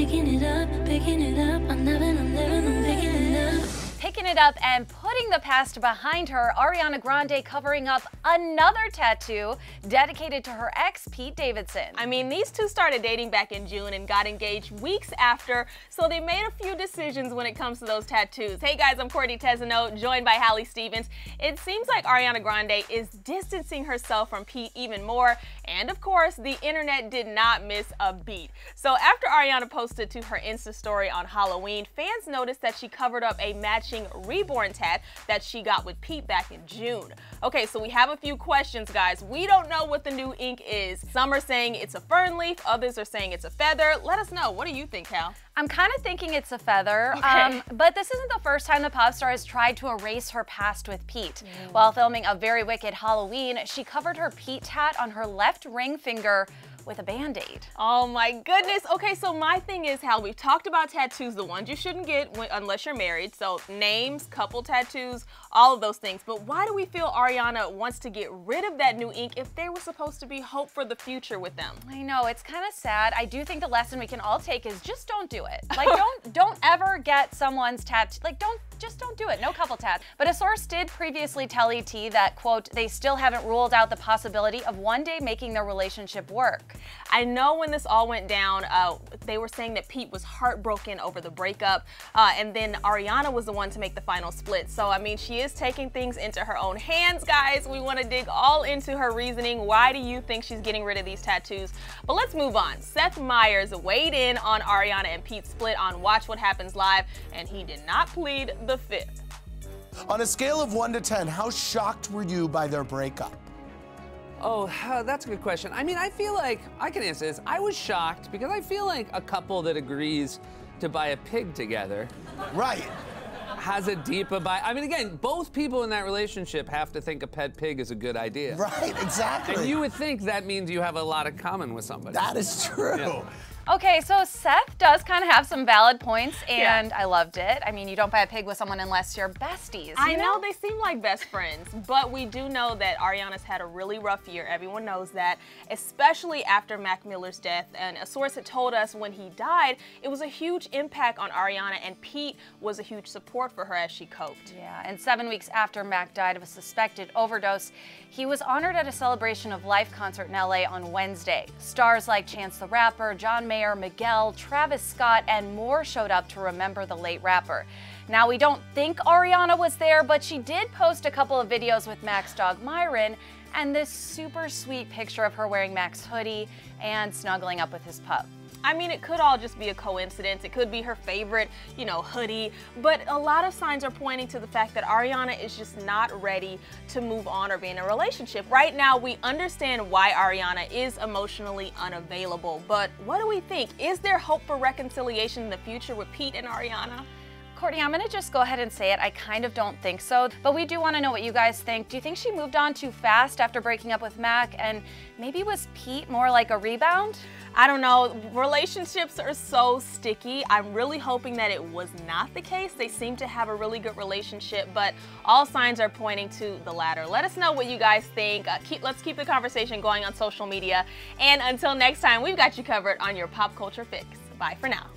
I'm living, I'm picking it up. Picking it up and putting the past behind her, Ariana Grande covering up another tattoo dedicated to her ex, Pete Davidson. I mean, these two started dating back in June and got engaged weeks after, so they made a few decisions when it comes to those tattoos. Hey guys, I'm Courtney Tesano, joined by Hallie Stevens. It seems like Ariana Grande is distancing herself from Pete even more, and of course, the internet did not miss a beat. So after Ariana posted to her Insta story on Halloween, fans noticed that she covered up a matching reborn tat that she got with Pete back in June. Okay, so we have a few questions, guys. We don't know what the new ink is. Some are saying it's a fern leaf, others are saying it's a feather. Let us know. What do you think, Hal? I'm kind of thinking it's a feather, okay. But this isn't the first time the pop star has tried to erase her past with Pete. While filming A Very Wicked Halloween, she covered her Pete tat on her left ring finger with a Band-Aid. Oh my goodness. Okay, so my thing is, Hal, we've talked about tattoos, the ones you shouldn't get unless you're married. So names, couple tattoos, all of those things. But why do we feel Ariana wants to get rid of that new ink if there was supposed to be hope for the future with them? I know, it's kind of sad. I do think the lesson we can all take is just don't do it. Like, don't ever get someone's tattoo. Like, just don't do it. No couple tats. But a source did previously tell ET that, quote, they still haven't ruled out the possibility of one day making their relationship work. I know when this all went down, they were saying that Pete was heartbroken over the breakup, and then Ariana was the one to make the final split. So, I mean, she is taking things into her own hands, guys. We want to dig all into her reasoning. Why do you think she's getting rid of these tattoos? But let's move on. Seth Meyers weighed in on Ariana and Pete's split on Watch What Happens Live, and he did not plead the fifth. On a scale of 1 to 10, how shocked were you by their breakup? Oh, that's a good question. I mean, I feel like, I can answer this. I was shocked because I feel like a couple that agrees to buy a pig together. Right. Has a deeper buy. I mean, again, both people in that relationship have to think a pet pig is a good idea. Right, exactly. And you would think that means you have a lot in common with somebody. That is true. Yeah. Okay, so Seth does kind of have some valid points, and I loved it. I mean, you don't buy a pig with someone unless you're besties. I know they seem like best friends, but we do know that Ariana's had a really rough year. Everyone knows that, especially after Mac Miller's death. And a source had told us when he died, it was a huge impact on Ariana, and Pete was a huge support for her as she coped. Yeah, and 7 weeks after Mac died of a suspected overdose, he was honored at a Celebration of Life concert in LA on Wednesday. Stars like Chance the Rapper, John Mayer, Miguel, Travis Scott, and more showed up to remember the late rapper. Now, we don't think Ariana was there, but she did post a couple of videos with Mac's dog Myron, and this super sweet picture of her wearing Mac's hoodie and snuggling up with his pup. I mean, it could all just be a coincidence. It could be her favorite, you know, hoodie. But a lot of signs are pointing to the fact that Ariana is just not ready to move on or be in a relationship. Right now, we understand why Ariana is emotionally unavailable. But what do we think? Is there hope for reconciliation in the future with Pete and Ariana? Courtney, I'm gonna just go ahead and say it. I kind of don't think so, but we do want to know what you guys think. Do you think she moved on too fast after breaking up with Mac, and maybe was Pete more like a rebound? I don't know. Relationships are so sticky. I'm really hoping that it was not the case. They seem to have a really good relationship, but all signs are pointing to the latter. Let us know what you guys think. Let's keep the conversation going on social media. And until next time, we've got you covered on your pop culture fix. Bye for now.